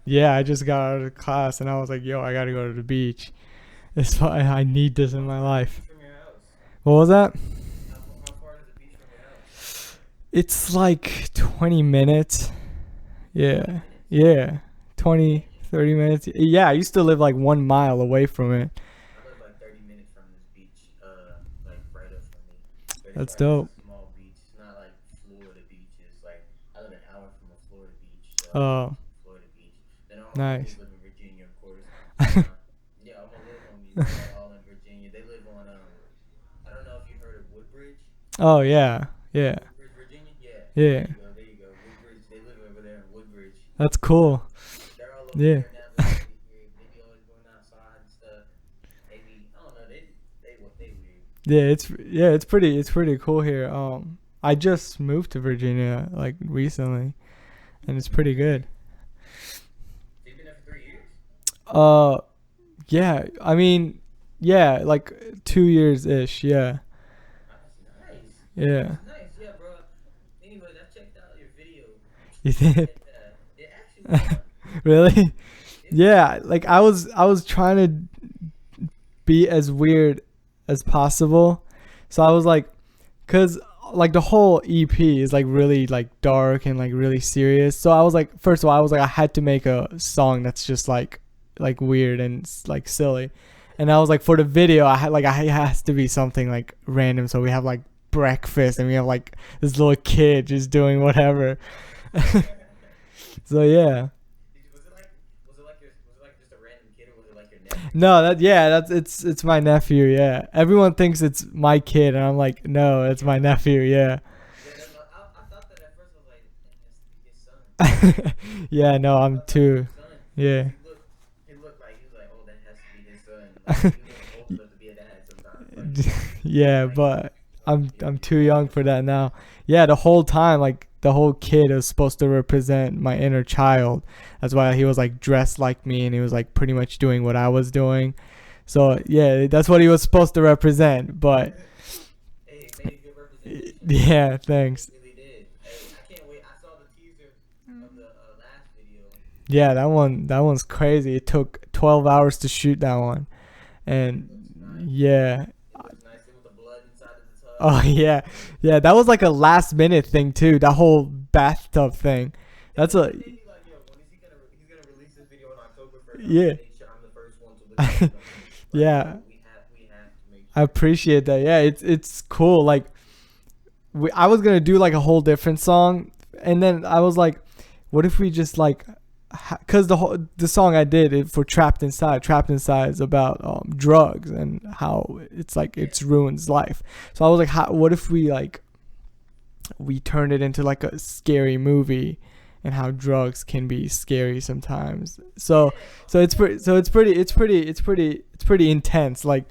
Yeah, I just got out of class and I was like, yo, I gotta go to the beach. It's why I need this in my life. What was that? It's like 20 minutes. Yeah. Yeah. 20, 30 minutes. Yeah, I used to live like 1 mile away from it. That's dope. Oh, nice. Oh yeah, yeah, yeah. That's cool. Yeah, it's pretty cool here. I just moved to Virginia like recently, and it's pretty good. Uh, yeah. I mean, yeah, like 2 years ish. Yeah, yeah. You did? Really? Yeah. Like I was trying to be as weird as possible, so I was like, cause like the whole EP is like really like dark and like really serious. So I was like, first of all, I was like, I had to make a song that's just like weird and like silly, and I was like, for the video, I had like it has to be something like random. So we have like breakfast and we have like this little kid just doing whatever. So yeah. No, it's my nephew. Yeah, everyone thinks it's my kid, and I'm like, no, it's my nephew. Yeah. Yeah, no, I'm too. Yeah. Yeah, but I'm too young for that now. Yeah, the whole time, like the whole kid was supposed to represent my inner child. That's why he was like dressed like me, and he was like pretty much doing what I was doing. So yeah, that's what he was supposed to represent. But yeah, thanks. Yeah, that one's crazy. It took 12 hours to shoot that one, and yeah. Oh yeah, yeah. That was like a last minute thing too. That whole bathtub thing. That's a yeah. Yeah, I appreciate that. Yeah, it's cool. Like I was gonna do like a whole different song, and then I was like, what if we just like, cause the song I did it for Trapped Inside is about drugs and how it's like it's ruins life. So I was like, what if we like we turned it into like a scary movie, and how drugs can be scary sometimes. So it's pretty intense. Like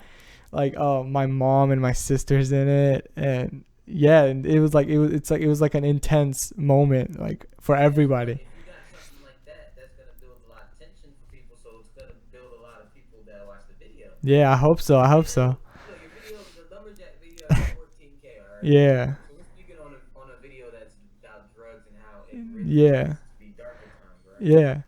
my mom and my sisters in it, and yeah, and it was like an intense moment like for everybody. Yeah, I hope so. I hope so. Yeah. Yeah. Yeah.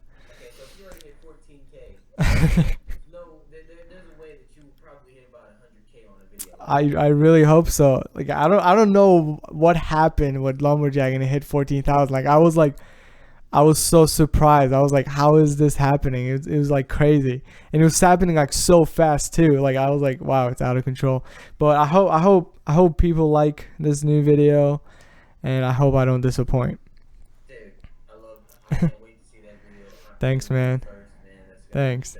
I really hope so. Like I don't know what happened with Lumberjack and it hit 14,000. I was so surprised. I was like, how is this happening? It was like crazy, and it was happening like so fast too. Like I was like, wow, it's out of control. But I hope people like this new video, and I hope I don't disappoint. Thanks, man. Thanks.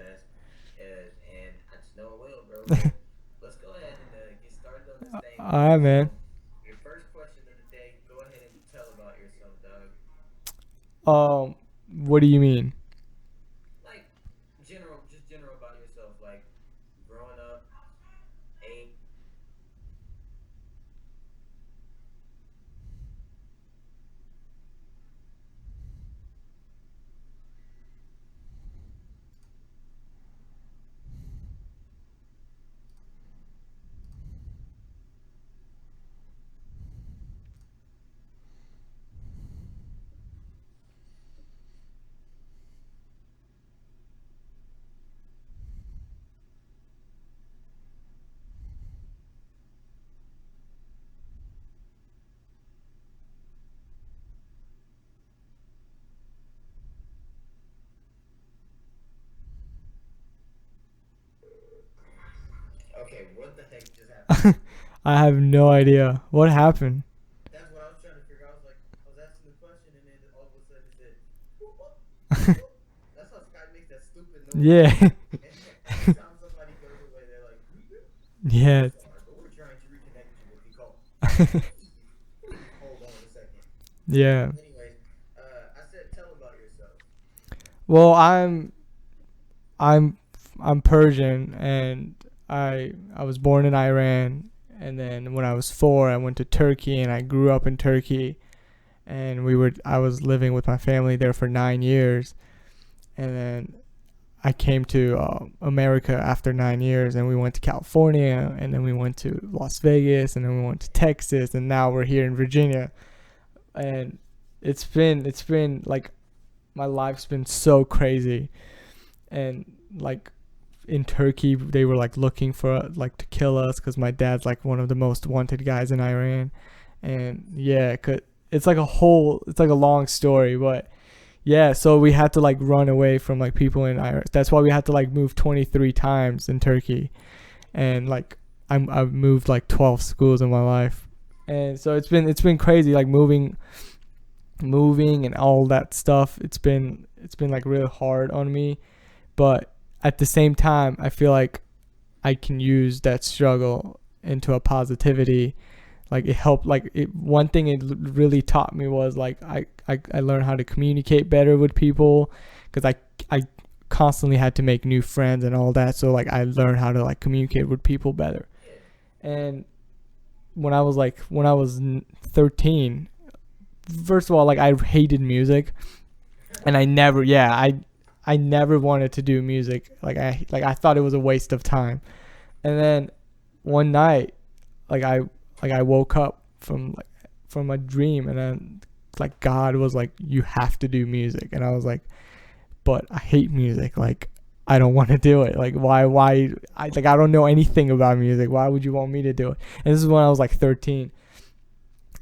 All right, man. Um, what do you mean? I have no idea what happened. That's what I was trying to figure out. I was like, I was asking the question, and then all of a sudden it said, whoop, whoop, whoop. That's how Skype makes that stupid noise. Yeah. And every time somebody goes away, they're like, Yeah. sorry, but we're trying to reconnect you with the call. Please hold on a second. Yeah. Anyways, I said, tell about yourself. Well, I'm I'm Persian, and I was born in Iran, and then when I was 4 I went to Turkey, and I grew up in Turkey, and I was living with my family there for 9 years, and then I came to America after 9 years, and we went to California, and then we went to Las Vegas, and then we went to Texas, and now we're here in Virginia. And it's been like my life's been so crazy. And like in Turkey, they were like looking for like to kill us because my dad's like one of the most wanted guys in Iran. And yeah, it's like a long story, but yeah, so we had to like run away from like people in Iran. That's why we had to like move 23 times in Turkey, and like I've moved like 12 schools in my life, and so it's been crazy like moving and all that stuff. It's been like really hard on me, but at the same time, I feel like I can use that struggle into a positivity. Like it helped. One thing it really taught me was like I learned how to communicate better with people, because I constantly had to make new friends and all that. So like I learned how to like communicate with people better. And when I was 13, first of all, like I hated music, and I never wanted to do music. I thought it was a waste of time. And then one night, like I woke up from a dream, and then like God was like, you have to do music. And I was like, but I hate music. Like I don't want to do it. Like I don't know anything about music. Why would you want me to do it? And this is when I was like 13.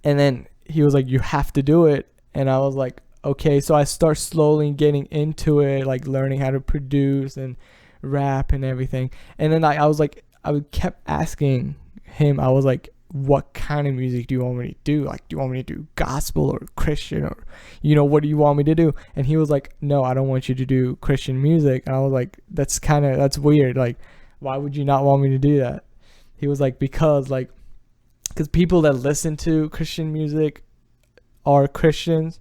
And then he was like, you have to do it. And I was like, okay. So I start slowly getting into it, like learning how to produce and rap and everything. And then I was like, I kept asking him, I was like, what kind of music do you want me to do? Like, do you want me to do gospel or Christian, or, what do you want me to do? And he was like, no, I don't want you to do Christian music. And I was like, that's weird. Like, why would you not want me to do that? He was like, because people that listen to Christian music are Christians,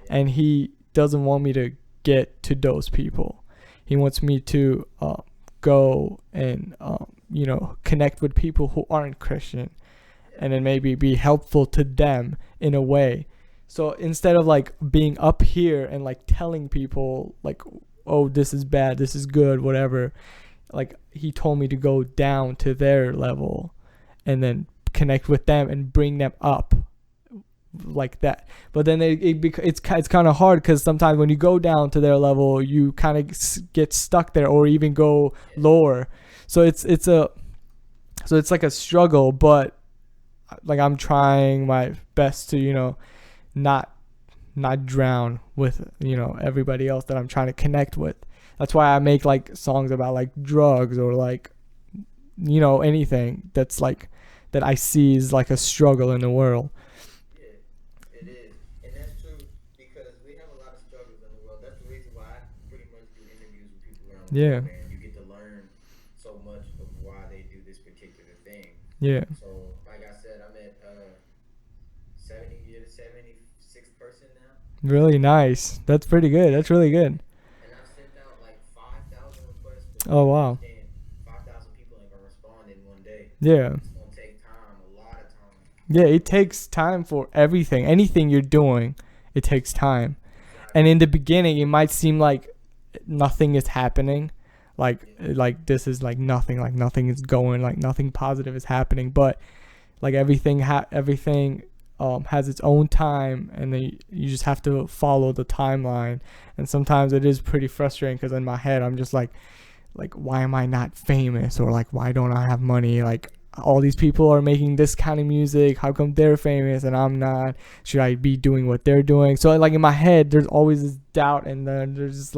and he doesn't want me to get to those people. He wants me to go and connect with people who aren't Christian, and then maybe be helpful to them in a way. So instead of like being up here and like telling people like, oh, this is bad, this is good, whatever, like he told me to go down to their level and then connect with them and bring them up like that. But then it's kind of hard, because sometimes when you go down to their level, you kind of get stuck there or even go lower. So it's like a struggle, but like I'm trying my best to not drown with everybody else that I'm trying to connect with. That's why I make like songs about like drugs, or like anything that's like that I see is like a struggle in the world. Yeah, it is. And that's true, because we have a lot of struggles in the world. That's the reason why I pretty much do interviews with people around the Yeah. world, man. You get to learn so much of why they do this particular thing. Yeah. So, like I said, I'm at 76th person now. Really nice. That's pretty good. That's really good. And I've sent out like 5,000 requests. But Oh wow. 5,000 people ain't gonna respond in one day. Yeah. It's gonna take time, a lot of time. Yeah, it takes time for everything. Anything you're doing, it takes time. And in the beginning, it might seem like nothing is happening. Like this is like nothing is going, like nothing positive is happening, but like everything has its own time, and then you just have to follow the timeline. And sometimes it is pretty frustrating, because in my head I'm just like why am I not famous, or like why don't I have money? Like all these people are making this kind of music, how come they're famous and I'm not? Should I be doing what they're doing? So like in my head there's always this doubt, and then there's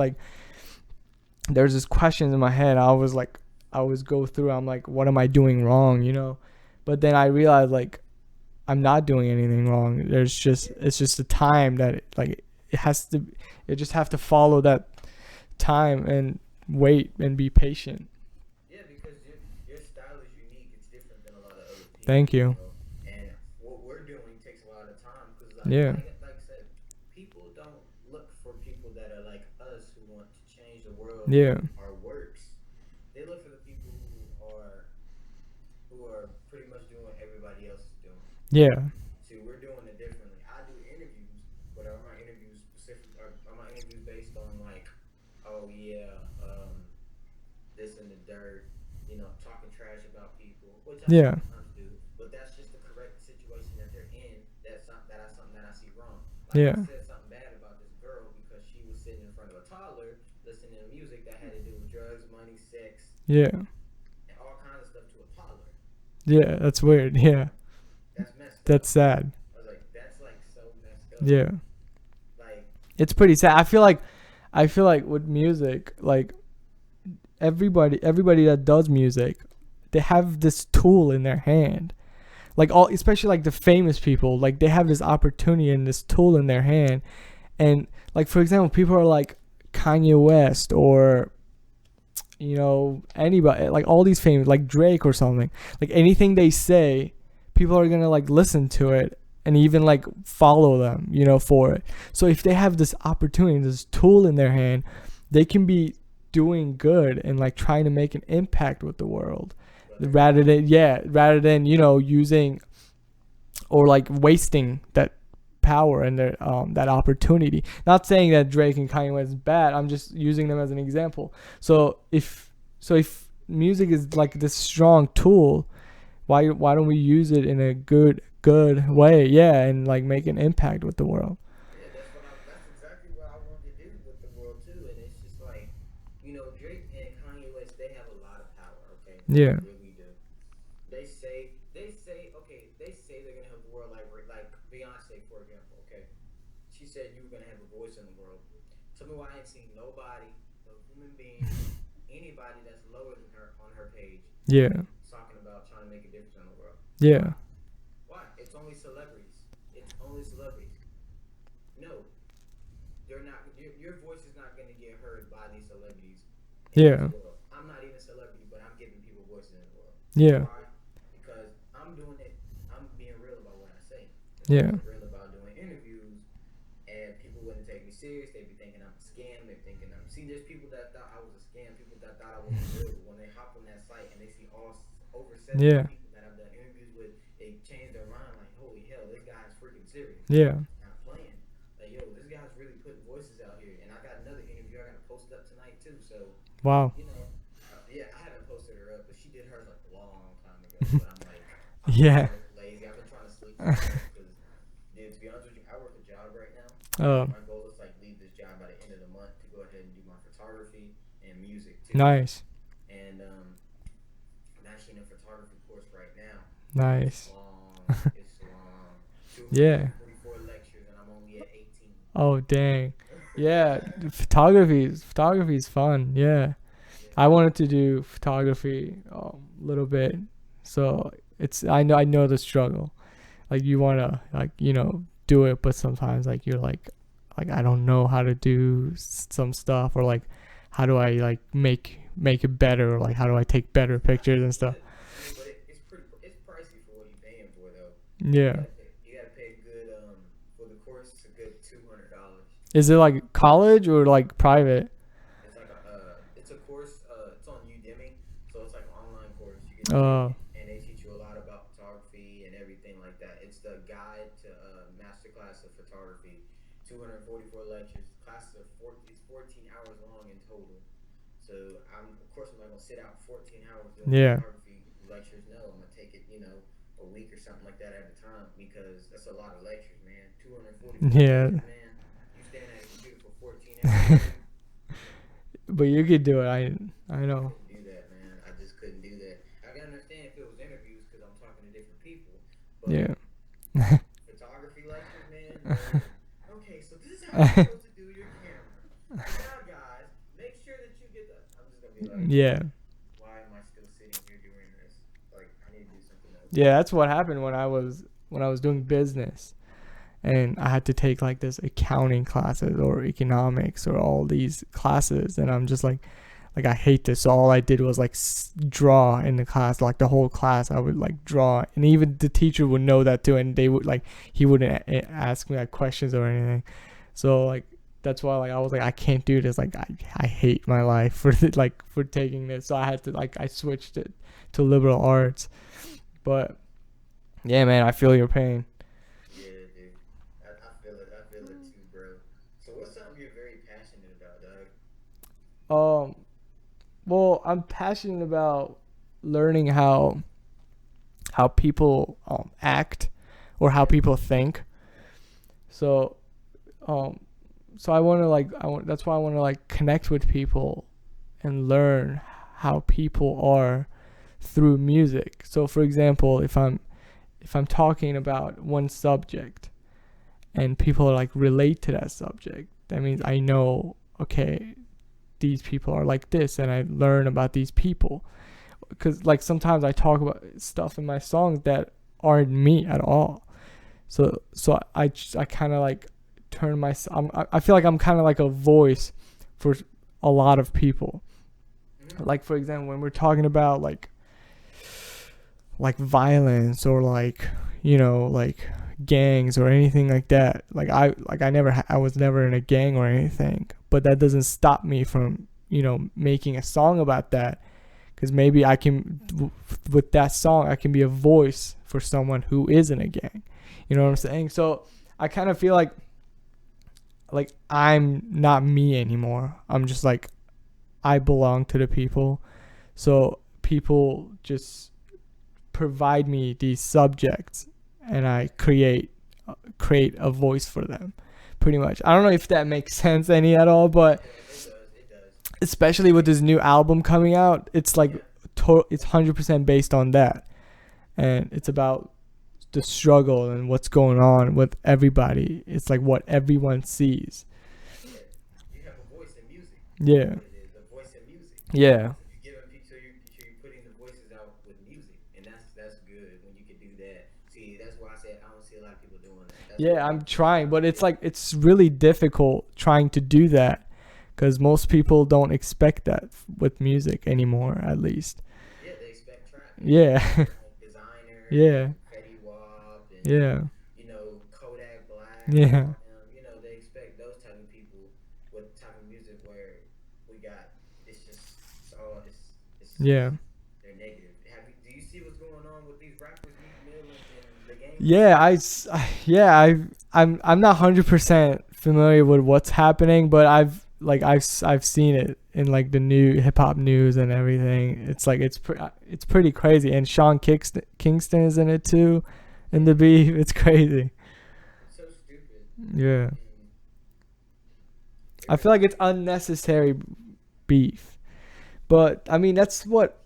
this questions in my head. I always go through, I'm like, what am I doing wrong, But then I realized like I'm not doing anything wrong. Yeah. It's just a time that like it has to it just have to follow that time and wait and be patient. Yeah, because your style is unique. It's different than a lot of other people, Thank you. And what we're doing takes a lot of time because, Yeah. like I said, people don't look for people that are like us who want to change the world Yeah. through our works. They look for the people who are pretty much doing what everybody else is doing. Yeah. See, we're doing it differently. I do interviews, but are my interviews specific? Are my interviews based on like, oh yeah, this in the dirt, talking trash about people, which I Yeah. sometimes do, but that's just the correct situation that they're in. Something that I see wrong. Like I Yeah. said something bad about this girl because she was sitting in front of a toddler listening to music that had to do with drugs, money, sex, Yeah. and all kinds of stuff to a toddler. Yeah. That's weird. Yeah. That's messed That's up. sad. I was like, that's like so messed up. Yeah. Like, It's pretty sad. I feel like with music, like everybody that does music, they have this tool in their hand. Like all especially like the famous people, like they have this opportunity and this tool in their hand. And like for example, people are like Kanye West or anybody like all these famous like Drake or something. Like anything they say, people are going to like listen to it and even like follow them, for it. So if they have this opportunity, this tool in their hand, they can be doing good and like trying to make an impact with the world rather than using or like wasting that power and their that opportunity. Not saying that Drake and Kanye West is bad. I'm just using them as an example. So if music is like this strong tool, why don't we use it in a good way? Yeah, and like make an impact with the world. yeah, that's exactly what I want to do with the world too. And it's just like, Drake and Kanye West, they have a lot of power. Okay, they Yeah. really do. They say they're gonna help the world, like Beyonce, for example. Okay, she said you were gonna have a voice in the world. Tell me why I ain't seen nobody, no human being, anybody that's lower than her on her page Yeah. talking about trying to make a difference in the world. Why? Yeah. Why? It's only celebrities. It's only celebrities. No, they're not. Your voice is not going to get heard by these celebrities in this Yeah. world. I'm not even a celebrity, but I'm giving people voices in the world. Yeah. Why? Because I'm doing it. I'm being real about what I say. If I Yeah. wasn't real about doing interviews, and people wouldn't take me serious, they'd be thinking I'm a scam. They're thinking I'm. See, there's people that thought I was a scam. People that thought I wasn't real. But when they hop on that site and they see over 70 Yeah. people that I've done interviews with, they change their mind. Like, holy hell, this guy's freaking serious. Yeah. Not playing. Like, yo, this guy's really putting voices out here. And I got another interview I got to post up tonight too. So, Wow. yeah, I haven't posted her up, but she did hers like a long time ago. But I'm like, I'm Yeah. lazy. I've been trying to sleep so much because, dude, to be honest with you, I work a job right now. Oh, My goal is like leave this job by the end of the month to go ahead and do my photography and music too. nice. And I'm actually in a photography course right now. It's Nice. long. It's long. Yeah. 244 lectures, and I'm only at 18. Oh, dang. Yeah. Photography is fun. Yeah. Yeah. I wanted to do photography a little bit. So I know the struggle. Like you want to like, do it, but sometimes like you're like I don't know how to do some stuff or like how do I like make it better or like how do I take better pictures and stuff. I mean, but it's pricey for what you're paying for though. Yeah. You gotta pay a good for the course. It's a good $200. Is it like college or like private? It's like it's a course. It's on Udemy, so it's like an online course. You can take Uh it, and they teach you a lot about photography and everything like that. It's the guide to masterclass of photography. 244 lectures. The classes are 14 hours long in total. So of course I'm not gonna sit out 14 hours doing yeah. photography lectures. No, I'm gonna take it, a week or something like that at a time because that's a lot of lectures, man. 244 Yeah. lectures, man. You stand at a computer for 14 hours. But you could do it. I I know. couldn't do that, man. I just couldn't do that. I can understand if it was interviews because I'm talking to different people, but Yeah. photography lectures, man. Okay, so this is how you're supposed to do your camera. Now, guys, make sure that you get that. I'm just gonna be like, Yeah. why am I still sitting here doing this? Like, I need to do something else. Yeah, that's what happened when I was doing business, and I had to take like this accounting classes or economics or all these classes, and I'm just like I hate this. So all I did was like draw in the class, like the whole class. I would like draw, and even the teacher would know that too, and they would like he wouldn't ask me like questions or anything. So like that's why like I was like I can't do this. Like I hate my life for like for taking this. So I had to like I switched it to liberal arts. But yeah, man, I feel your pain. Yeah, dude. I feel it. I feel it too, bro. So what's something you're very passionate about, dog? Um, well, I'm passionate about learning how people act or how people think. So um, so I want to like I want that's why I want to like connect with people and learn how people are through music. So for example, if I'm talking about one subject and people like relate to that subject, that means I know, okay, these people are like this, and I learn about these people. Because like sometimes I talk about stuff in my songs that aren't me at all. So I kind of like turn my I feel like I'm kind of like a voice for a lot of people. Mm-hmm. Like for example, when we're talking about like violence or like like gangs or anything like that, like I was never in a gang or anything, but that doesn't stop me from making a song about that, because maybe I can with that song I can be a voice for someone who is in a gang. You know what I'm saying? So I kind of feel like I'm not me anymore. I'm just like I belong to the people. So people just provide me these subjects, and I create a voice for them, pretty much. I don't know if that makes sense any at all, but Yeah, it does. It does. especially with this new album coming out, it's like Yeah. it's 100% based on that, and it's about the struggle and what's going on with everybody. It's like what everyone sees. Yeah. You have a voice in music. That's Yeah, what it is. A voice in music. yeah, So you're giving people, so you're putting the voices out with music, and that's good when you can do that. See, that's why I said I don't see a lot of people doing that. That's yeah. what I'm makes me trying, but it's yeah. like it's really difficult trying to do that, because most people don't expect that with music anymore, at least. Yeah, they expect trap. They Yeah, expect like designer yeah, and Fetty Wap and yeah, Kodak Black and yeah, all them. They expect those type of people with type of music where we got it's just it's all it's yeah. they're negative. Do you see what's going on with these rappers, Meek Mill and the game? Yeah, yeah, I'm not 100% familiar with what's happening, but I've seen it in like the new hip hop news and everything. It's like it's pretty crazy, and Kingston is in it too, in Yeah, the beef. It's crazy. it's so stupid. Yeah, And I feel like everybody, it's unnecessary beef, but I mean that's what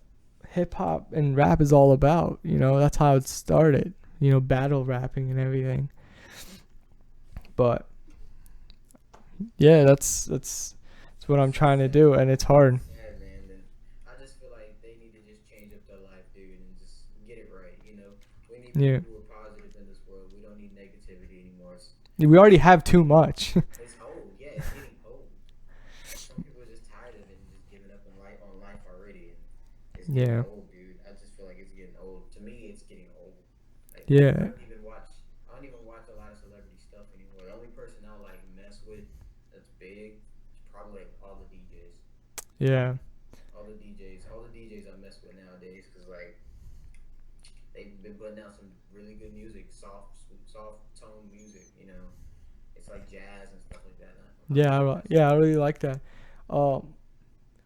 hip hop and rap is all about. That's how it started. Battle rapping and everything. But yeah, that's what I'm it's so trying to sad. do, and it's hard. It's sad, man. And I just feel like they need to just change up their life, dude, and just get it right. We need Yeah, people who are positive in this world. We don't need negativity anymore. we already have too much. It's old. Yeah, it's getting old. Some people are just tired of it and just giving up on life already. And it's getting Yeah, old, dude. I just feel like it's getting old. To me, it's getting old. Like I yeah, don't even watch. I don't even watch a lot of celebrity stuff anymore. The only person I like mess with that's big is probably like all the DJs. yeah, All the DJs I mess with nowadays because like they've been putting out some really good music, soft tone music. It's like jazz and stuff like that. And I'm yeah, digging that yeah. stuff. I really like that.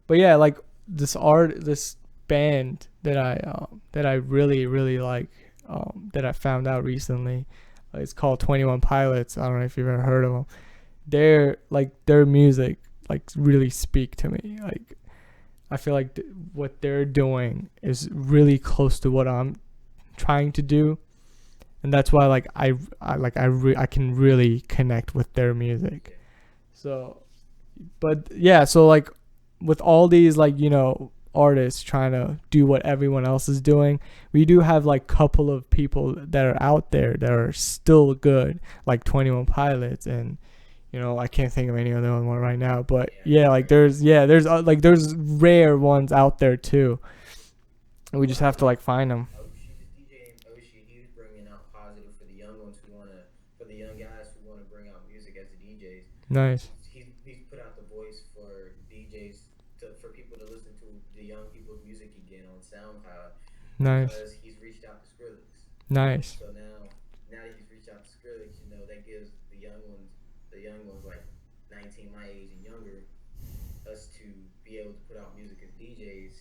But yeah, like this band that I really really like, that I found out recently. It's called 21 Pilots. I don't know if you've ever heard of them. Their music like really speak to me. Like I feel like what they're doing is really close to what I'm trying to do, and that's why like I can really connect with their Yeah. music. So, but yeah, so like with all these like artists trying to do what everyone else is doing. We do have like couple of people that are out there that are still good, like 21 Pilots, and I can't think of any other one right now, but yeah, like there's rare ones out there too. We just have to like find them. Oshi, this DJ named Oshi, he was bringing out positive for the young ones who wanna, for the young guys who wanna bring out music as the DJs. Nice. He's put out the voice for DJs for people to listen to the young people's music again on SoundCloud Nice. because he's reached out to Skrillex. Nice. So now that he's reached out to Skrillex, that gives the young ones like 19 my age and younger, us to be able to put out music as DJs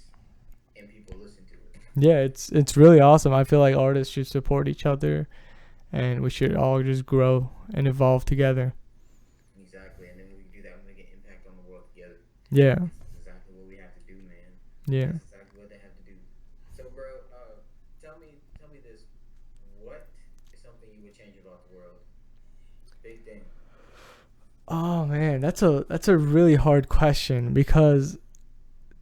and people listen to it. Yeah, it's really awesome. I feel like artists should support each other, and we should all just grow and evolve together. Exactly, and then when we do that, we make an impact on the world together. Yeah. That's exactly what we have to do, man. Yeah. That's exactly what they have to do. So, bro, tell me this: what is something you would change about the world? Big thing. Oh man, that's a really hard question because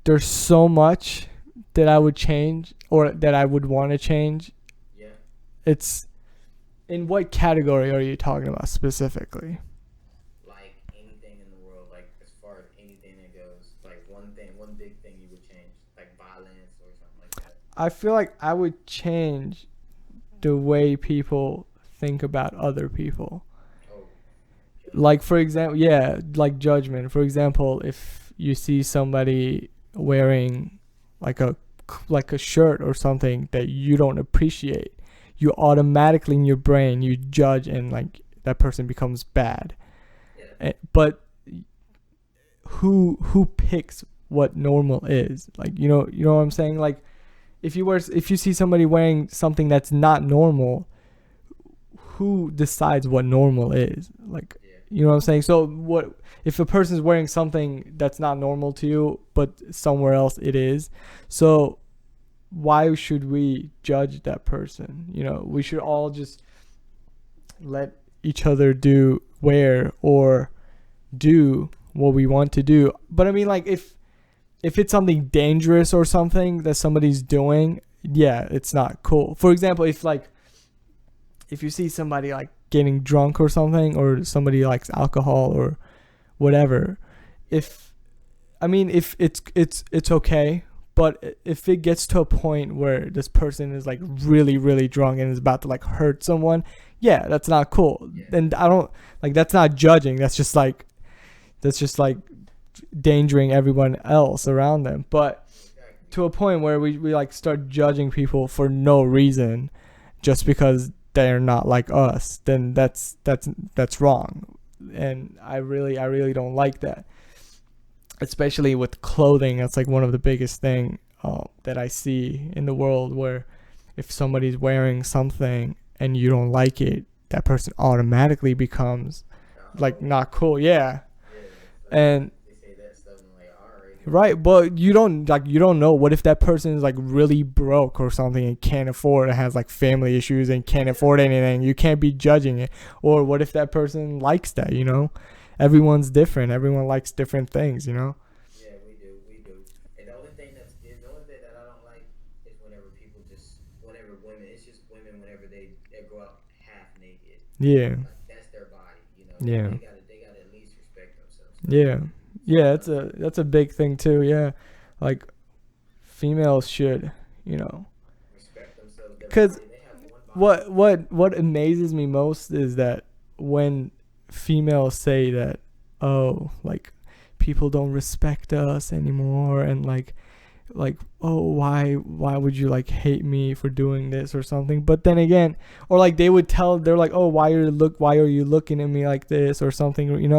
there's so much that I would change or that I would want to change. Yeah. It's in what category are you talking about specifically? Like anything in the world, like as far as anything that goes, like one big thing you would change, like violence or something like that. I feel like I would change the way people think about other people. Oh, Like for example, yeah, like judgment. For example, if you see somebody wearing like a shirt or something that you don't appreciate, you automatically in your brain you judge and like that person becomes bad. yeah. But who picks what normal is? Like you know what I'm saying? Like if you see somebody wearing something that's not normal, who decides what normal is? Like Yeah. you know what I'm saying? So what if a person's wearing something that's not normal to you, but somewhere else it is? So why should we judge that person? We should all just let each other wear or do what we want to do. But I mean, like if it's something dangerous or something that somebody's doing, yeah, it's not cool. For example, if you see somebody like getting drunk or something, or somebody likes alcohol or whatever, if it's okay, but if it gets to a point where this person is like really really drunk and is about to like hurt someone, yeah, that's not cool. Yeah. Then I don't like, that's not judging, that's just like endangering everyone else around them. But Exactly. to a point where we like start judging people for no reason just because they're not like us, then that's wrong. And I really don't like that, especially with clothing. That's like one of the biggest thing that I see in the world, where if somebody's wearing something and you don't like it, that person automatically becomes like not cool. Yeah. Yeah. And They say that stuff and like, all right. right, but you don't know what if that person is like really broke or something and can't afford, and has like family issues and can't afford anything. You can't be judging it. Or what if that person likes that? Everyone's different, everyone likes different things. Yeah, we do. And the only thing that I don't like is whenever women, it's just women whenever they go out half naked. Yeah. Like that's their body. Yeah. They gotta at least respect themselves. Yeah, that's a big thing too. Yeah, like females should, Respect themselves. because They have one body. what amazes me most is that when females say that, oh, like people don't respect us anymore, and like oh, why would you like hate me for doing this or something? But then again, or like they're like, oh, why are you looking at me like this or something?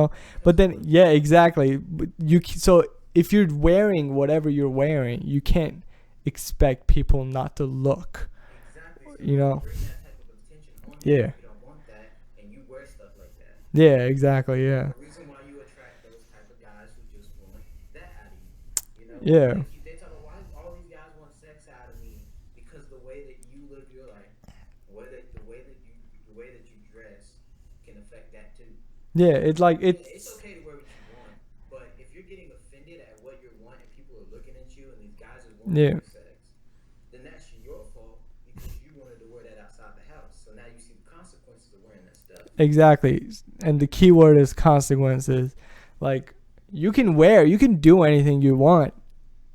But then yeah, exactly. But so if you're wearing whatever you're wearing, you can't expect people not to look. Exactly. So You know? bring that type of attention on you Yeah. if you don't want that, and you wear stuff like that. Yeah, exactly. Yeah. The reason why you attract those type of guys who just want that out of you. Yeah. Like they talk about why all these guys want sex out of me, because the way that you live your life, the way that you dress can affect that too. Yeah, it's like It's it's okay to wear what you want, but if you're getting offended at what you want and people are looking at you and these guys are more Yeah. unisex, then that's your fault because you wanted to wear that outside the house. So now you see the consequences of wearing that stuff. Exactly. And the key word is consequences. Like you can do anything you want,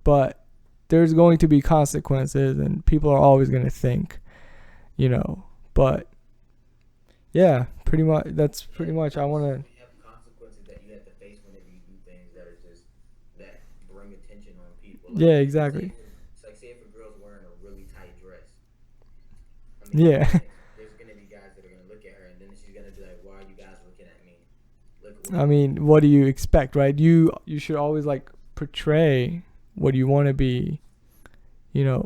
but there's going to be consequences and people are always going to think, you know. But yeah, pretty much that's pretty Yeah, much I want because to we have consequences that you have to face whenever you do things that are just that bring attention on people. Like yeah, say exactly. if it's like say if a girl's wearing a really tight dress. I mean, Yeah. granted, there's gonna be guys that are gonna look at her and then she's gonna be like, "Why are you guys looking at me? Look at what I I'm doing." mean, what do you expect, right? You should always like portray what you want to be,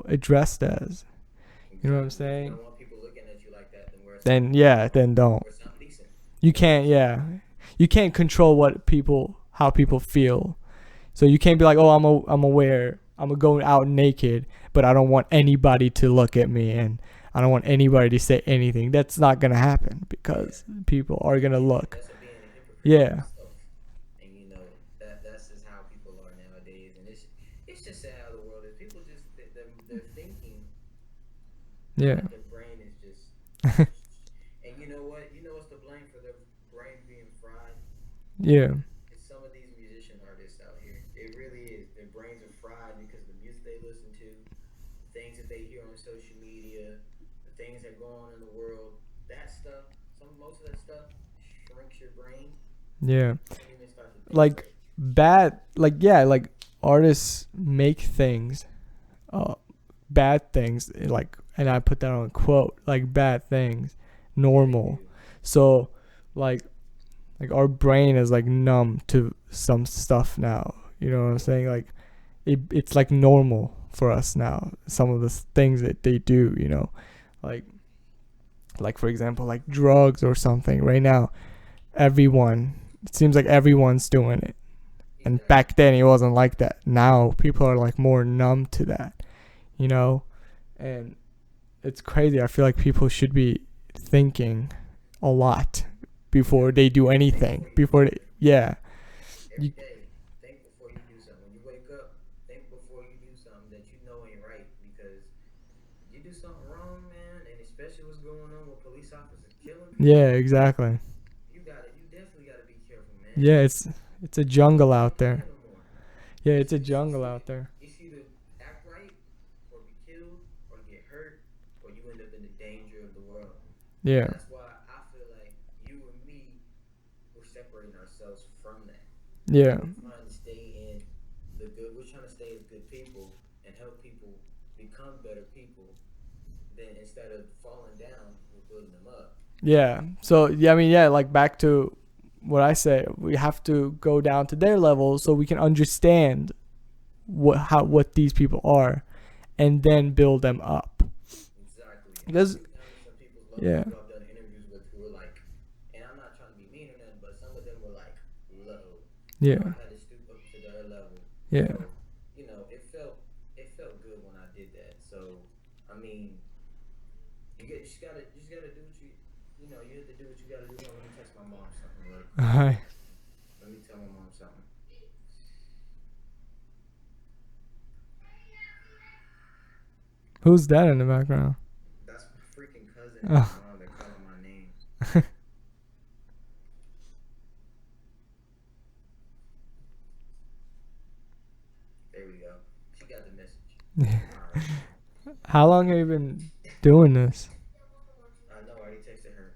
addressed as. You know what I'm Exactly. If you saying? don't want people looking at you like that, then wear something Then yeah, then don't. wear something decent. You Wear something can't, decent. yeah. You can't control how people feel. So you can't be like, "Oh, I'm gonna go out naked, but I don't want anybody to look at me and I don't want anybody to say anything." That's not going to happen Yeah. because people are going to look. That's a being a hypocrite in Yeah. itself. And that's just how people are nowadays. And it's just sad how the world is. People just they're thinking Yeah. like their brain is just. And you know what? You know what's to blame for their brain being fried? Yeah. It's some of these musician artists out here. It really is. Their brains are fried because of the music they listen to, the things that they hear on social media, the things that go on in the world. That stuff, most of that stuff shrinks your brain. Yeah. You can't even start to think Like straight. like artists make things uh bad things like, and I put that on quote, like bad things Yeah, they normal. do. So like our brain is like numb to some stuff now. You know what I'm Yeah. saying? Like it's like normal for us now. Some of the things that they do, like for example, like drugs or something. Right now, everyone it seems like everyone's doing it. And Exactly. back then it wasn't like that. Now people are like more numb to that, and it's crazy. I feel like people should be thinking a lot Yeah. before they do Think anything. before you do Before they, something. yeah, you, Every day, think before you do something. When you wake up, think before you do something that you know ain't right. Because you do something wrong, man, and especially what's going on with police officers killing yeah, people, exactly. you definitely gotta be careful, man. Yeah, it's a jungle People out ain't there. playing no more. Yeah, it's a jungle out there. It's either act right, or be killed, or get hurt, or you end up in the danger of the world. And Yeah, that's why I feel like you and me, we're separating ourselves from that. yeah, We're trying to stay in the good. We're trying to stay as good people and help people become better people. Then instead of falling down, we're building them up. yeah. So yeah, I mean, yeah, like back to what I say, we have to go down to their level so we can understand what these people are, and then build them up. Exactly. And I'll Because get down to some people's level, yeah, people I've done interviews with who were like, and I'm not trying to be mean or nothing, but some of them were like low. yeah, I had to stoop up to their level. yeah, So, it felt good when I did that. So, I mean, you just gotta do what you have to do what you gotta do. Hold on, let me text my mom something real quick. hi. Let me tell my mom something. Who's that in the background? That's my freaking cousin and my Oh, mom. They're calling my name. There we go. She got the message. All right. how long have you been doing this? I know. I already texted her.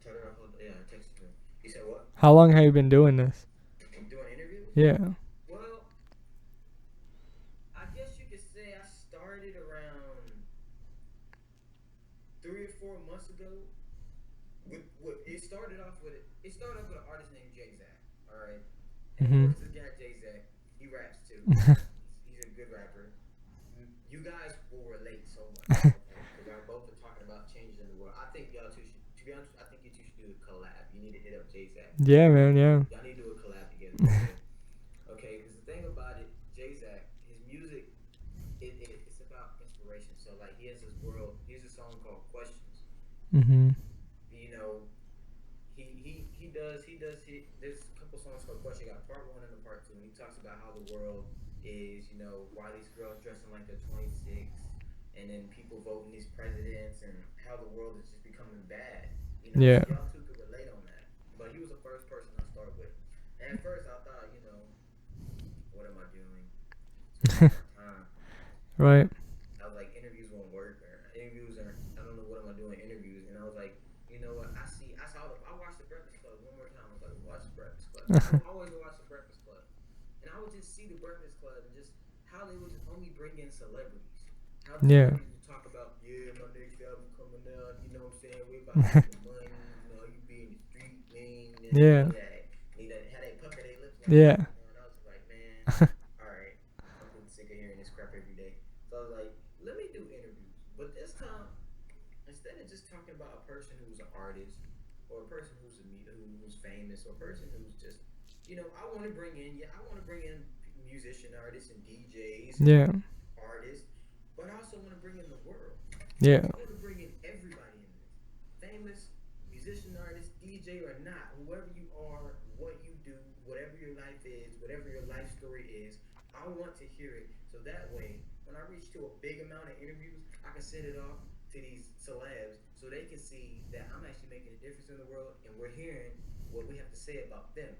Tell her. Yeah, I texted her. You said what? How long have you been doing this? I'm doing interviews. Yeah. Well, I guess you could say I started around 3 or 4 months ago. It started off with an artist named Jay Zach. All right, and of Mhm. course this guy Jay Zach, he raps too. He's a good rapper. You guys will relate so much, okay? Because y'all both are talking about changes in the world. I think y'all two should, to be honest, I think you two should do a collab. You need to hit up Jay Zach. Yeah, man. Yeah. Y'all need to do a collab together, okay? Okay, because the thing about it, Jay Zach, his music, it's about inspiration. So like he has this world. He has a song called Questions. Mhm. You know, he does he there's a couple songs called Question. He got part one and a part two, and he talks about how the world is, why these girls dressing like they're 26, and then people voting these presidents, and how the world is just becoming bad. Yeah. So y'all two could relate on that. But he was the first person I started with. And at first I thought, what am I doing? It's wasting my time. Right. I was like, interviews won't work, or interviews are, I don't know what am I doing interviews. And I was like, you know what? I watched the Breakfast Club one more time. I was like, watch the Breakfast Club. I always watch the Breakfast Club, and I would just see the Breakfast Club and just how they would just only bring in celebrities. How the Yeah. celebrities would talk about, yeah, my next album coming out. You know what I'm saying? We're about getting the money. You be in the street, man. Yeah. How they pucker their lips like that. Yeah. And I was just like, man, all right, I'm getting sick of hearing this crap every day. So I was like, let me do interviews. But this time, instead of just talking about a person who's an artist, or a person who's famous, or a person who's just, I want to bring in musician artists and DJs and Yeah. artists, but I also want to bring in the world. Yeah. I want to bring in everybody in this, famous musician, artist, DJ or not, whoever you are, what you do, whatever your life is, whatever your life story is. I want to hear it, so that way, when I reach to a big amount of interviews, I can send it off to these celebs so they can see that I'm actually making a difference in the world, and we're hearing what we have to say about them.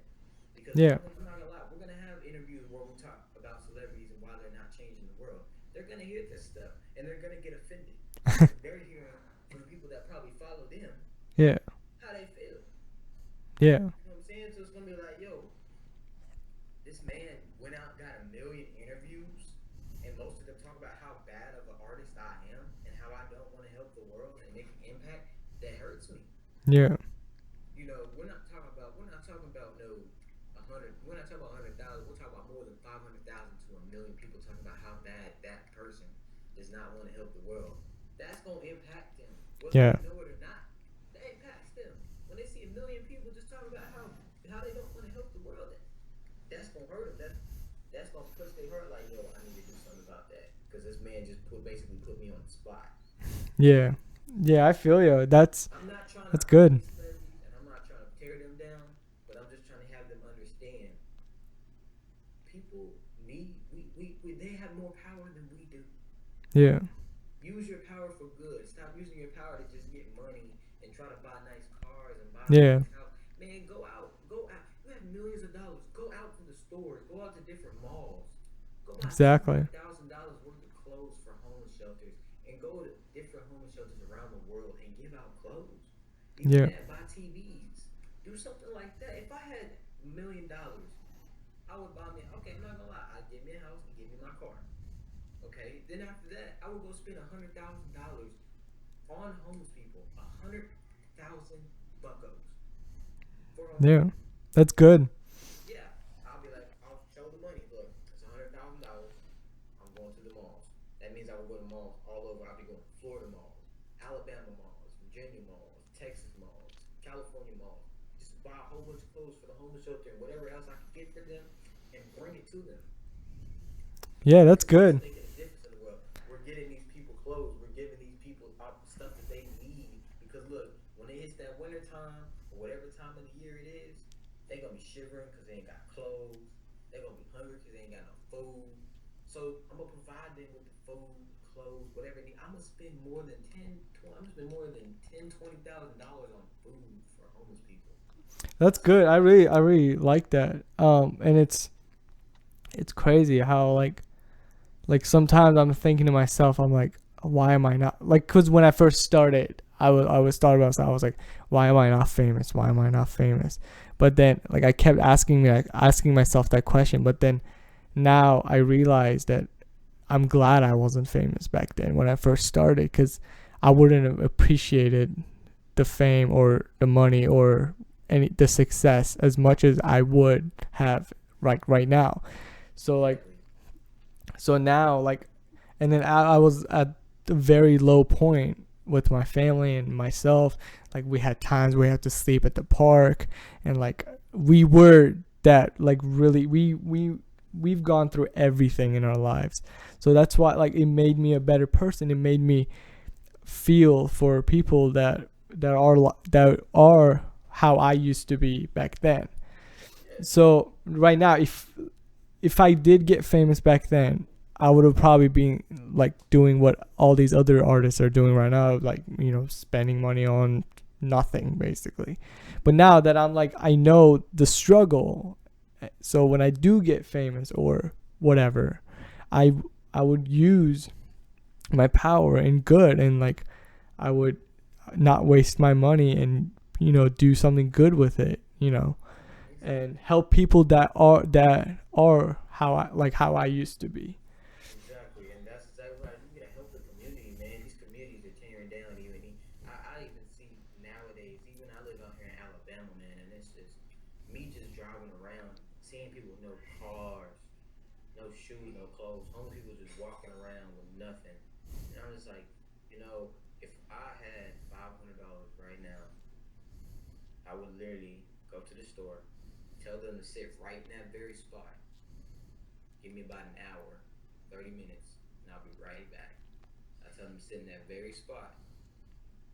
Because Yeah. I'm not gonna lie, we're gonna have interviews where we talk about celebrities and why they're not changing the world. They're gonna hear this stuff and they're gonna get offended because they're hearing from the people that probably follow them Yeah. how they feel. Yeah. You know what I'm saying? So it's gonna be like, yo, this man went out, got a million interviews, and most of them talk about how bad of an artist I am and how I don't want to help the world and make an impact. That hurts me. Yeah. We're not talking about no 100. We're not talking about 100,000. We're talking about more than 500,000 to a million people talking about how bad that person does not want to help the world. That's gonna impact them, whether Yeah. they know it or not. That impacts them when they see a million people just talking about how they don't want to help the world. That's gonna hurt them. That's gonna push their heart like, yo, I need to do something about that because this man just basically put me on the spot. Yeah. Yeah. I feel you. I'm not trying to That's hurt good. these celebrities and I'm not trying to tear them down, but I'm just trying to have them understand people they have more power than we do. Yeah. Use your power for good. Stop using your power to just get money and try to buy nice cars and buy a Yeah. nice house. Man, go out. Go out. You have millions of dollars. Go out to the stores. Go out to different malls. Go buy Exactly. $200,000 worth of clothes for homeless shelters and go to different homeless shelters around the world and give out clothes. You do Yeah. that, buy TVs. Do something like that. If I had $1 million, I would buy me. Okay, I'm not gonna lie. I'd get me a house and give me my car. Okay. Then after that, I would go spend $100,000 on homeless people. 100,000 buckos for homeless Yeah. people. That's good. Yeah, I'll be like, I'll show the money. Look, it's $100,000. I'm going to the malls. That means I will go to malls all over. I'll be going to Florida malls, Alabama malls, Virginia malls, Texas malls, California malls. Just buy a whole bunch of clothes for the homeless shelter and whatever else I can get for them, and bring it to them. Yeah. That's Because we're good. just making a difference in the world. We're getting these people clothes. We're giving these people stuff that they need. Because look, when it hits that winter time or whatever time of the year it is, they gonna be shivering because they ain't got clothes. They gonna be hungry because they ain't got no food. So I'm gonna provide them with the food, clothes, whatever they need. I'm gonna spend more than 10, 20, I'm gonna spend more than $10, $20,000 on food for homeless people. That's That's good. I really like that. And it's crazy how like sometimes I'm thinking to myself, I'm like, why am I not like? Cause when I first started, I was thought about I was like, why am I not famous? Why am I not famous? But then like I kept asking myself that question. But then now I realize that I'm glad I wasn't famous back then when I first started, because I wouldn't have appreciated the fame or the money or the success as much as I would have like right now. So like exactly. so now like, and then I was at a very low point with my family and myself. Like we had times we had to sleep at the park, and like we were that like really we've gone through everything in our lives. So that's why like it made me a better person. It made me feel for people that are how I used to be back then. Yes. So right now, if I did get famous back then, I would have probably been like doing what all these other artists are doing right now, like, spending money on nothing basically. But now that I'm like, I know the struggle, so when I do get famous or whatever, I I would use my power and good, and like I would not waste my money and do something good with it, and Exactly. help people that are how I used to be. Exactly, and that's exactly right. You gotta help the community, man. These communities are tearing down. I even see nowadays. Even I live out here in Alabama, man, and it's just me just driving around, seeing people with no cars, no shoes, no clothes, homeless people just walking around with nothing, and I'm just like, if I had $500 right now, I would literally go to the store, tell them to sit right in that very spot, give me about an hour, 30 minutes, and I'll be right back. I tell them to sit in that very spot,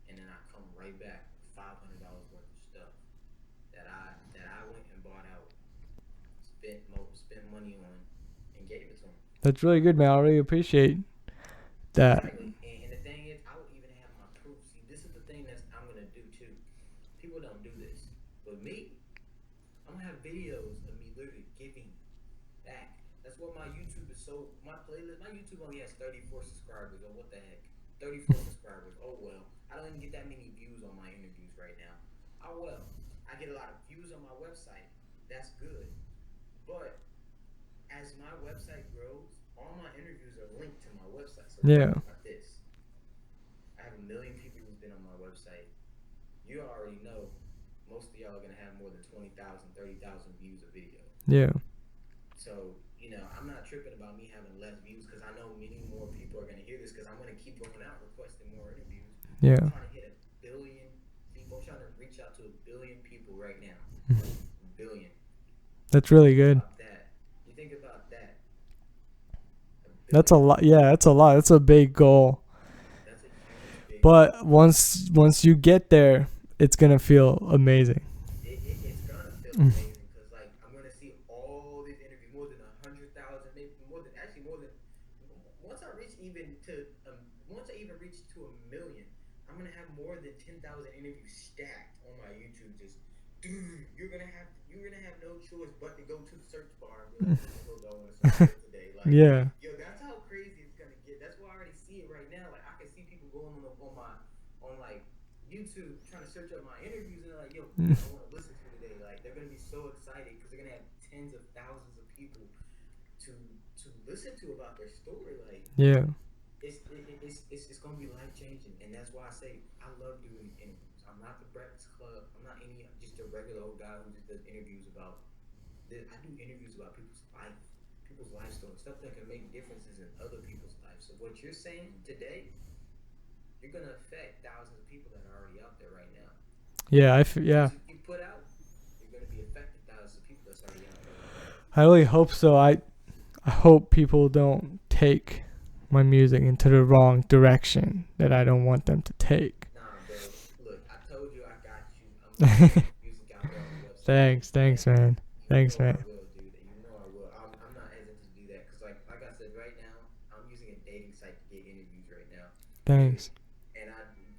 and then I come right back with $500 worth of stuff that I went and bought out, spent money on, and gave it to them. That's really good, man. I really appreciate that. Exactly. And the thing is, I would even have my proof. See, this is the thing that I'm gonna do too. People don't do this, but me, I'm gonna have videos of me literally giving back. That's what my YouTube is so. My playlist, my YouTube only has 34 subscribers. Or what the heck, 34 subscribers. Oh well, I don't even get that many views on my interviews right now. Oh well, I get a lot of views on my website. That's good, but as my website grows, all my interviews are linked to my website. So think Yeah, about this: I have a million people who's been on my website. You already know most of y'all are gonna have more than 20,000, 30,000 views a video. yeah, So, I'm not tripping about me having less views because I know many more people are going to hear this because I'm going to keep going out requesting more interviews. I'm yeah. trying to hit a billion people. I'm trying to reach out to a billion people right now. A billion. That's You really think good. about that. You think about that. A That's a billion lot. people. Yeah, that's a lot. That's a big goal. That's a huge, big goal. But once you get there, it's gonna feel amazing. It's gonna feel amazing because like I'm gonna see all these interviews, more than 100,000, maybe more than actually more than once I reach even to once I even reach to a million, I'm gonna have more than 10,000 interviews stacked on my YouTube. Just dude, you're gonna have no choice but to go to the search bar and be like, what video do I want to search for today? Like, Yeah, yo, that's how crazy it's gonna get. That's why I already see it right now. Like I can see people going on like YouTube trying to search up my interviews and they're like, yo, what do I want to listen to today? Like they're gonna be so excited because they're gonna have tens of thousands of people to to listen to about their story. Like yeah, it's gonna be life changing, and that's why I say I love doing interviews. I'm not the Breakfast Club. I'm not any just a regular old guy who just does interviews about. I do interviews about people's life stories, stuff that can make differences in other people's lives. So what you're saying today, you're gonna affect thousands of people that are already out there right now. yeah. Yeah. Things that you put out, you're gonna be affecting thousands of people that's already out there right now. I really hope so. I hope people don't take my music into the wrong direction that I don't want them to take. Nah, bro. Look, I told you I got you. I'm gonna get your music out there on the website, Thanks, and man. you Thanks, know I man. will, dude. And you know I will. I'm not hesitant to do that because, like I said, right now I'm using a dating site to get interviews right now, and Thanks.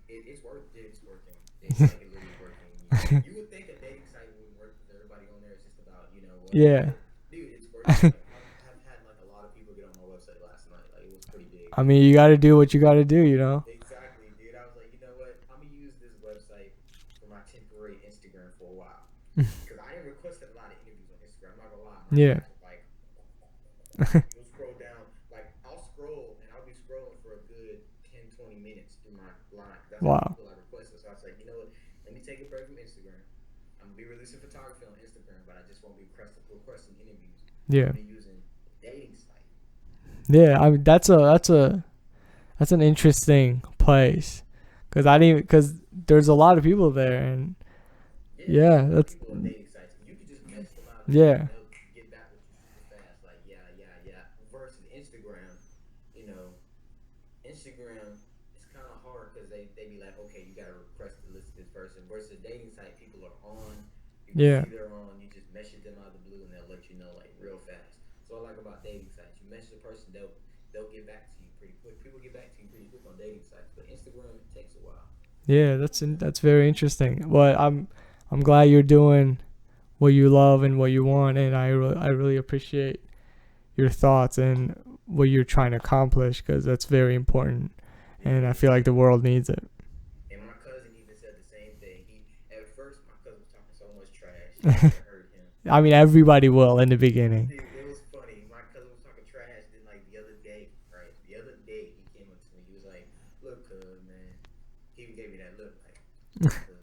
it's working. It's like literally working. You would think a dating site wouldn't work because everybody on there is just about whatever, Yeah. but dude, it's working. Like I've had like a lot of people get on my website last night. Like it was pretty big. I mean, you got to do what you got to do. Exactly, dude. I was like, you know what? I'm gonna use this website for my temporary Instagram for a while because I didn't request a lot of interviews on Instagram. I'm not gonna lie, my Yeah. stats was like you'll scroll down. Like I'll scroll and I'll be scrolling for a good 10, 20 minutes through my line. That's how many Wow. people I requested. So I was like, you know what? Let me take a break from Instagram. I'm gonna be releasing photography on Instagram, but I just won't be requesting interviews. I'm Yeah. gonna be using dating site. Yeah. I mean, that's an interesting place, cause I didn't cause there's a lot of people there, and Yeah, there's a yeah, lot of that's people on dating sites, and you can just message them out of the blue, yeah, and they'll get back with you super fast. Like, yeah, yeah, yeah. Versus Instagram, you know, Instagram, it's kind of hard because they be like, okay, you got to request to list this person. Versus dating site, people are on. You can yeah, see they're on. You just message them out of the blue, and they'll let you know like real fast. So Yeah, that's very interesting. Well, I'm glad you're doing what you love and what you want, and I really appreciate your thoughts and what you're trying to accomplish because that's very important, and I Yeah, feel like the world needs it. and my cousin even said the same thing. He at first my cousin was talking so much trash, it kind of hurt him. I mean, everybody will in the beginning. Dude, it was funny. My cousin was talking trash. Then like the other day, right? The other day he came up to me. He was like, "Look, cuz man," he even gave me that look like, "Look, cuz,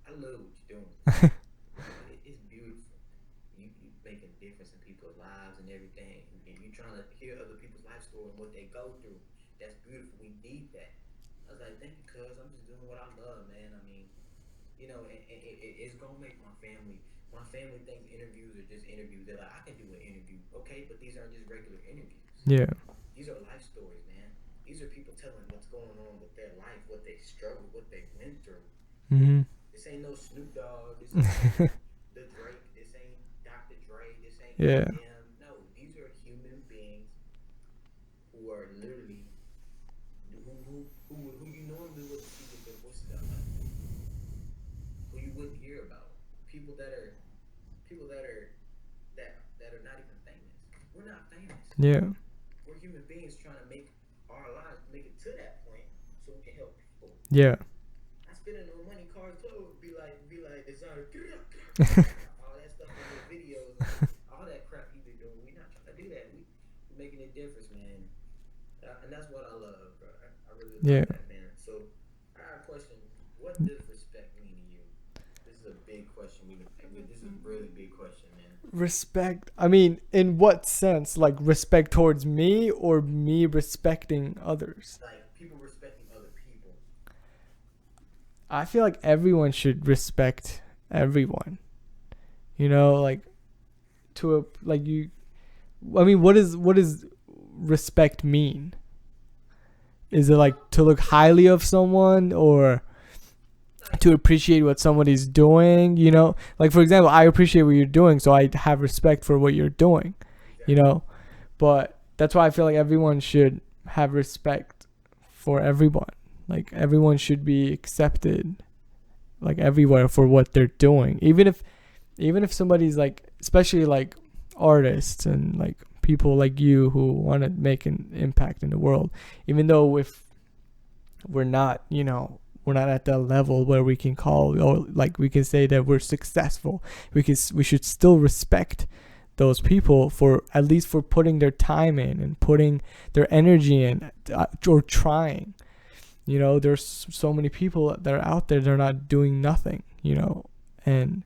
I love what you're doing. It's beautiful. You making a difference in people's lives and everything, and you trying to hear other people's life story and what they go through. That's beautiful. We need that." I was like, "Thank you, cuz. I'm just doing what I love, man. I mean, it's gonna make my family. My family thinks interviews are just interviews. They're like, I can do an interview, okay, but these aren't just regular interviews. Yeah. These are life stories, man. These are people telling what's going on with their life, what they struggled, what they went through. Mhm. This ain't no Snoop Dogg. This ain't no the Drake. This ain't Dr. Dre. This ain't Yeah. Eminem. No, these are human beings who are literally who you normally wouldn't see with their voices out like that. Who you wouldn't hear about. People that are people that are not even famous. We're not famous. Yeah. We're human beings trying to make our lives make it to that point so we can help people. Yeah. Not spending no money, cars, clothes, be like designer, all that stuff in your videos and all that crap you be doing. We're not trying to do that. We making a difference, man. And that's what I love, bro. I really love Yeah. that, man. So I got a question. What does respect mean to you? This is a big question. This is a really big question, man. Respect. I mean, in what sense? Like respect towards me or me respecting others? Like people respecting other people. I feel like everyone should respect everyone. You know, like to a like you. I mean, what does respect mean? Is it like to look highly of someone or Like to appreciate what somebody's doing? You know, like for example, I appreciate what you're doing, so I have respect for what you're doing. You exactly. know, but that's why I feel like everyone should have respect for everyone. Like everyone should be accepted like everywhere for what they're doing. Even if somebody's like especially like artists and like people like you who want to make an impact in the world. Even though if we're not, we're not at that level where we can call or like we can say that we're successful. We should still respect those people for at least for putting their time in and putting their energy in or trying. There's so many people that are out there they're not doing nothing. And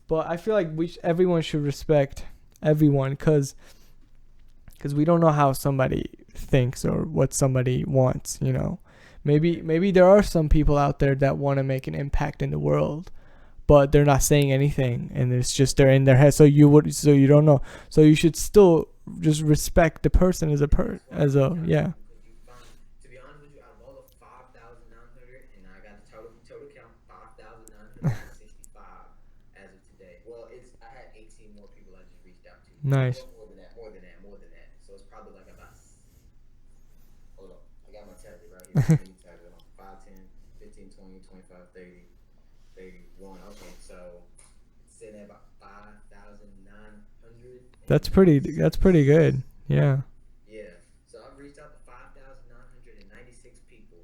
but I feel like everyone should respect everyone because we don't know how somebody thinks or what somebody wants. Maybe there are some people out there that want to make an impact in the world, but they're not saying anything, and it's just they're in their head. So you don't know. So you should still just respect the person as a That's why I as a reached out to yeah. you because you found. To be honest with you, out of all the 5,900, and I got the total count 5,965 as of today. Well, I had 18 more people I just reached out to. Nice. Well, more than that, more than that, more than that. So it's probably like about. Hold up, I got my tablet right here. Let me tab it on. 5, 10, 15, 20, 25, 30, 31. Okay, so it's sitting at about 5,996. That's pretty good. Yeah. Yeah. So I've reached out to 5,996 people,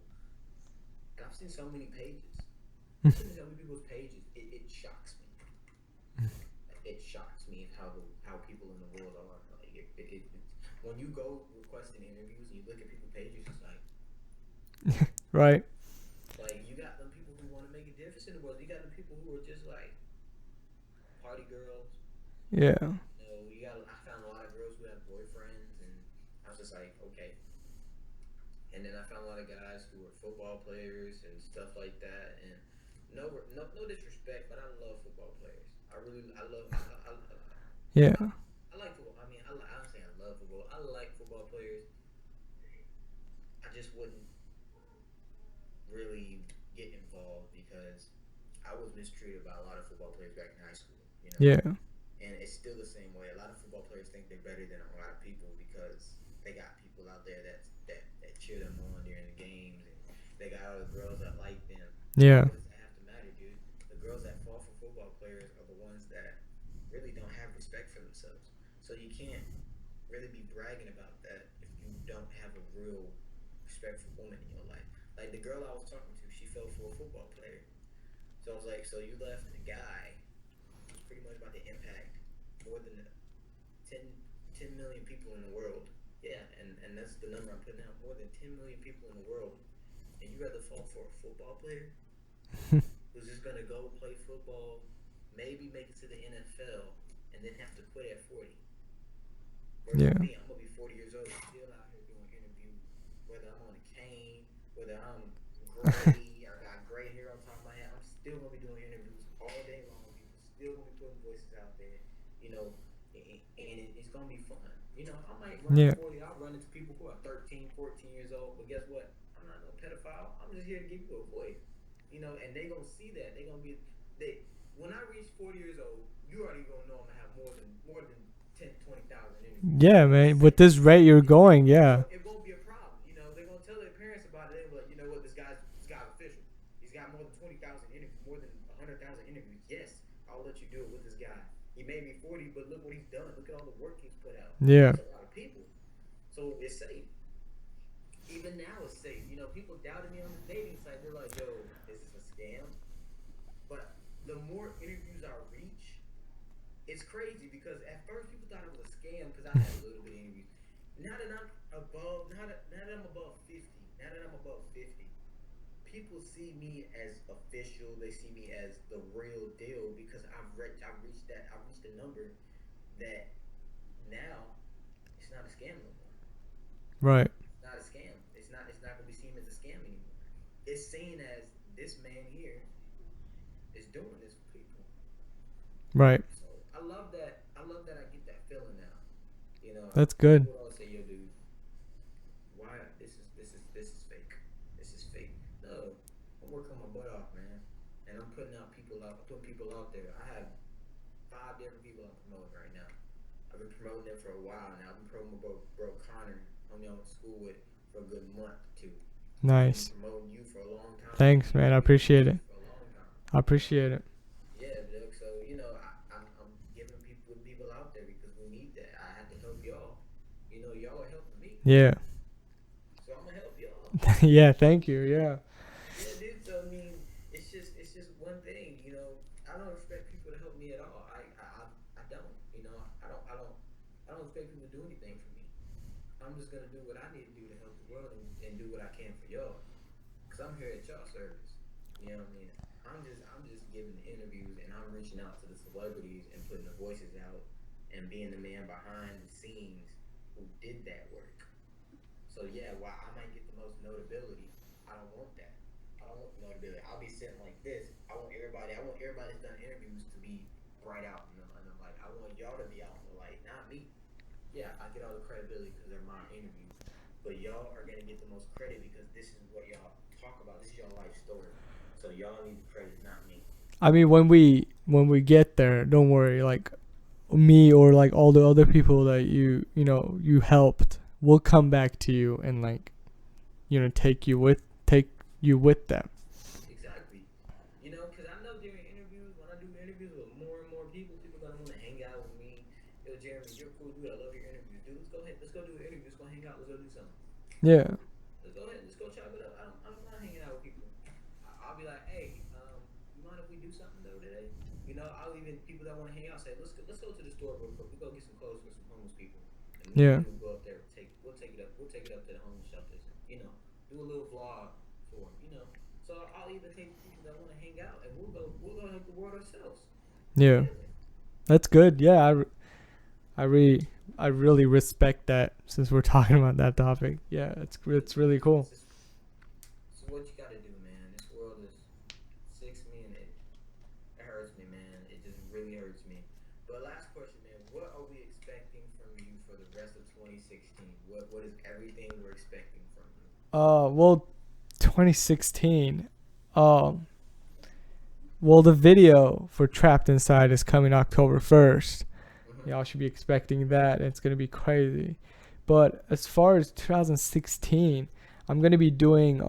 and I've seen so many pages. I'm seen so many people's pages. It shocks me. It shocks me how people in the world are. Like when you go requesting interviews and you look at people's pages, Right. it's like you got them people who want to make a difference in the world. You got them people who are just like party girls. Yeah. I found a lot of girls who have boyfriends, and I was just like, okay. And then I found a lot of guys who were football players and stuff like that. And no disrespect, but I love football players. I really, I love, Yeah. I like football. I mean, I don't say I love football. I like football players. I just wouldn't really get involved because I was mistreated by a lot of football players back in high school. Yeah. And it's still the same way. A lot of football players think they're better than a lot of people because they got people out there that cheer them on during the games, and they got other Yeah. Why does it have to matter, dude? The girls that fall for football players are the ones that really don't have respect for themselves. So you can't really be bragging about that if you don't have a real respectful woman in your life. Like the girl I was talking to, she fell for a football player. So I was like, so you left a guy who's pretty much about to impact more than 10, 10 million people in the world. Yeah, and that's the number I'm putting out. More than 10 million people in the world. And you rather fall for a football player who's just gonna go play football, maybe make it to the NFL, and then have to quit at 40. Versus Yeah. me, I'm gonna be 40 years old, still out here doing interviews, whether I'm on a cane, whether I'm gray, I got gray hair on top of my head, I'm still gonna be doing interviews all day long. People still gonna be putting voices out there, you know, and it's gonna be fun. You know, I might run Yeah. 40, I'll run into people who are 13, 14 years old, but guess what? I'm not no pedophile. I'm just here to give you a voice. You know, and they gonna see that. They gonna be they when I reach 40 years old, you already gonna know I'm gonna have more than 10, 20,000 interviews. Yeah, It's man. With safe. this rate you're It's safe. going, yeah. It won't be a problem. You know, they're gonna tell their parents about it. They're like, you know what, this guy's official. He's got more than 20,000 interviews, more than 100,000 interviews. Yes, I'll let you do it with this guy. He may be 40, but look what he's done. Look at all the work he's put out. Yeah. That's a lot of people. So it's safe. Even now, it's safe. You know, people doubted me on the dating site. They're like, "Yo, is this a scam?" But the more interviews I reach, it's crazy because at first people thought it was a scam because I had a little bit of interviews. Now that I'm above 50, now that I'm above 50, people see me as official. They see me as the real deal because I've reached a number that now it's not a scam no more. Right. It's not a scam. It's not gonna be seen as a scam anymore. It's seen as this man here is doing this for people. Right. So I love that. I love that I get that feeling now. You know, That's good. people always say, "Yo, dude, why this is fake. This is fake." No, I'm working my butt off, man, and I'm putting people out there. I have 5 different people I'm promoting right now. I've been promoting them for a while now. I've been promoting bro Connor, homie I went to school with, for a good month or two. I've been Nice. promoting you for a long time. Thanks, man. I You've been appreciate promoting it. me for a long time. I You know. appreciate it. Yeah, Doug. So you know, I'm giving people out there because we need that. I have to help y'all. You know, y'all are helping me, Yeah. so I'm gonna help y'all. Yeah. Thank you. Yeah. Yeah, dude. So I mean, it's just one thing. You know, I don't expect people to help me at all. I don't. You know, I don't expect people to do anything for me. I'm just gonna do what I need to do to help the world and do what I can for y'all. Cause I'm here at y'all service. You know what I mean? I'm just giving the interviews and I'm reaching out to the celebrities and putting the voices out and being the man behind the scenes who did that work. So yeah, while I might get the most notability, I don't want that. I don't want the notability. I'll be sitting like this. I want everybody that's done interviews to be bright out in the light. I want y'all to be out in the light, not me. Yeah, I get all the credibility because they're my interviews. But y'all are gonna get the most credit because this is what y'all talk about. This is your life story. So y'all need the credit, not me. I mean, when we get there, don't worry. Like me or like all the other people that you helped, will come back to you and like take you with them. Exactly. You know, because I know during interviews, when I do interviews with more and more people, people gonna want to hang out with me. Yo, Jeremy, you're a cool dude. I love your interviews, dude. Let's go ahead. Let's go do an interview. Let's go hang out. Let's go do something. Yeah. Let's go ahead. Let's go chop it up. I'm not hanging out with people. I'll be like, hey, you mind if we do something though today? You know, I'll even people that want to hang out say, let's go to the store real quick. We go get some clothes for some homeless people, and me and Yeah. you will go up there. We'll take it up to the homeless shelters. And, you know, do a little vlog for them. You know, so I'll even take people that want to hang out, and we'll go help the world ourselves Yeah. together. That's good. Yeah. I really I really respect that since we're talking about that topic. Yeah. It's really cool. This is what you got to do, man. This world is sicks me, and it hurts me, man. It just really hurts me. But last question, man. What are we expecting from you for the rest of 2016? What is everything we're expecting from you? Well, 2016. Um. Well, the video for Trapped Inside is coming October 1st. Mm-hmm. Y'all should be expecting that. It's gonna be crazy. But as far as 2016, I'm gonna be doing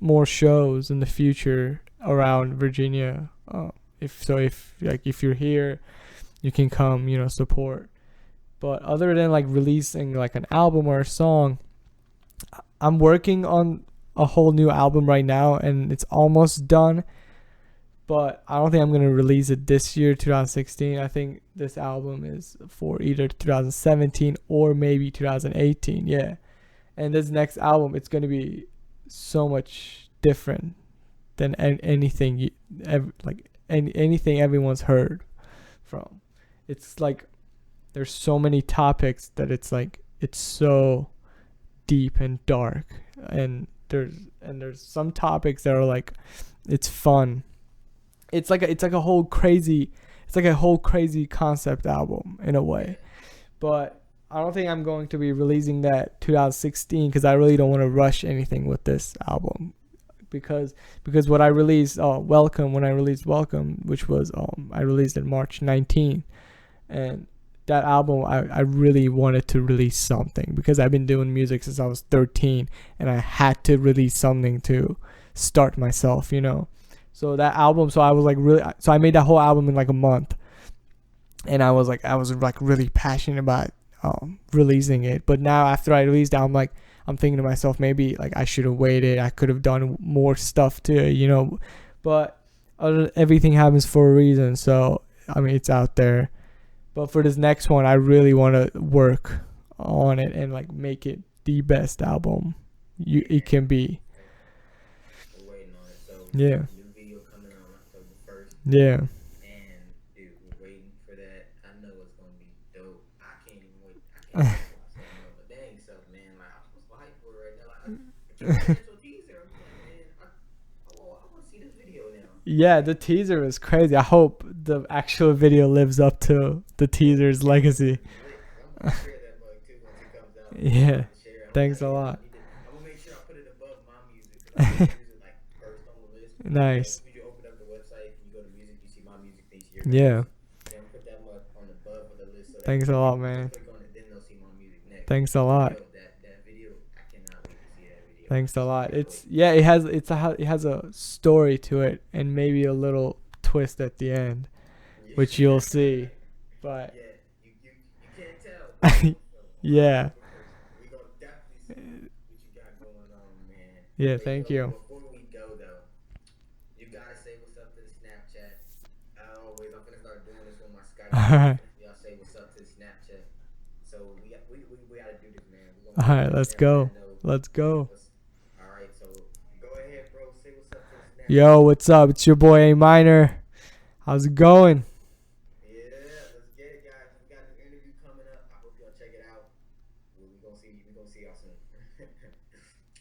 more shows in the future around Virginia. If you're here, you can come, support. But other than like releasing like an album or a song, I'm working on a whole new album right now, and it's almost done. But I don't think I'm gonna release it this year, 2016. I think this album is for either 2017 or maybe 2018. Yeah, and this next album, it's gonna be so much different than anything anything everyone's heard from. It's like there's so many topics that it's like it's so deep and dark, and there's some topics that are like it's fun. It's like a whole crazy concept album in a way. But I don't think I'm going to be releasing that 2016 because I really don't want to rush anything with this album. Because what I released, Welcome, which was I released in March 19, and that album I really wanted to release something because I've been doing music since I was 13, and I had to release something to start myself, So that album, so I made that whole album in like a month, and I was really passionate about releasing it. But now after I released it, I'm thinking to myself, maybe like I should have waited. I could have done more stuff too, But everything happens for a reason. So I mean, it's out there. But for this next one, I really want to work on it and like make it the best album it can be. We're waiting on it. So Yeah. new video coming on October 1st. Yeah. And dude, we're waiting for that. I know it's gonna be dope. I can't even wait. I can't wait to watch that. But dang self, man, like I'm so hyped for it right now. Like, it's a teaser. I'm like, man, I want to see this video now. Yeah, the teaser is crazy. I hope the actual video lives up to the teaser's legacy. I'm gonna share that bug too once it comes out. Yeah. Thanks a lot. I'm gonna make sure I put it above my music. I use it like first on the list. Nice. When you open up the website and you go to music, you see my music. They see your Yeah. Then put that one on the above of the list. So Thanks a lot, man. click on it, then they'll see my music next. Thanks a lot. Yo, that video, I cannot wait to see that video. Thanks a lot. It has a story to it and maybe a little twist at the end, which you'll see. But Yeah, you can't tell. yeah. We gonna definitely see what you got going on, man. Yeah, But, thank yo, you. Before we go though, you gotta say what's up to the Snapchat. I'm gonna start doing this with my Skype. Alright. Y'all say what's up to the Snapchat. So we gotta do this, man. Alright, let's go. Let's go. Alright, so go ahead, bro. Say what's up to the Snapchat. Yo, what's up? It's your boy Aminor. How's it going? Yeah, let's get it, guys. We got an interview coming up. I hope y'all check it out. We're gonna see y'all soon.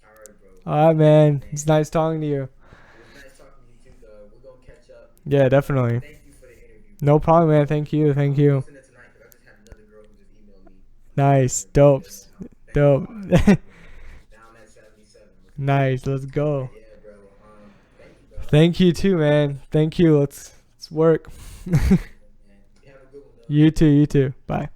Alright, bro. Alright, man. It's nice talking to you. It was nice talking to you too, though. We're gonna catch up. Yeah, definitely. Thank you for the interview. No problem, man. Thank you. I'm listening tonight 'cause I just had another girl who just emailed me. Nice. Dope. Dope. Now I'm at 77. Nice. Let's go. Yeah, bro. Thank you, bro. Thank you too, man. Thank you. Let's work. Man, you have a good one, though. You too. Bye.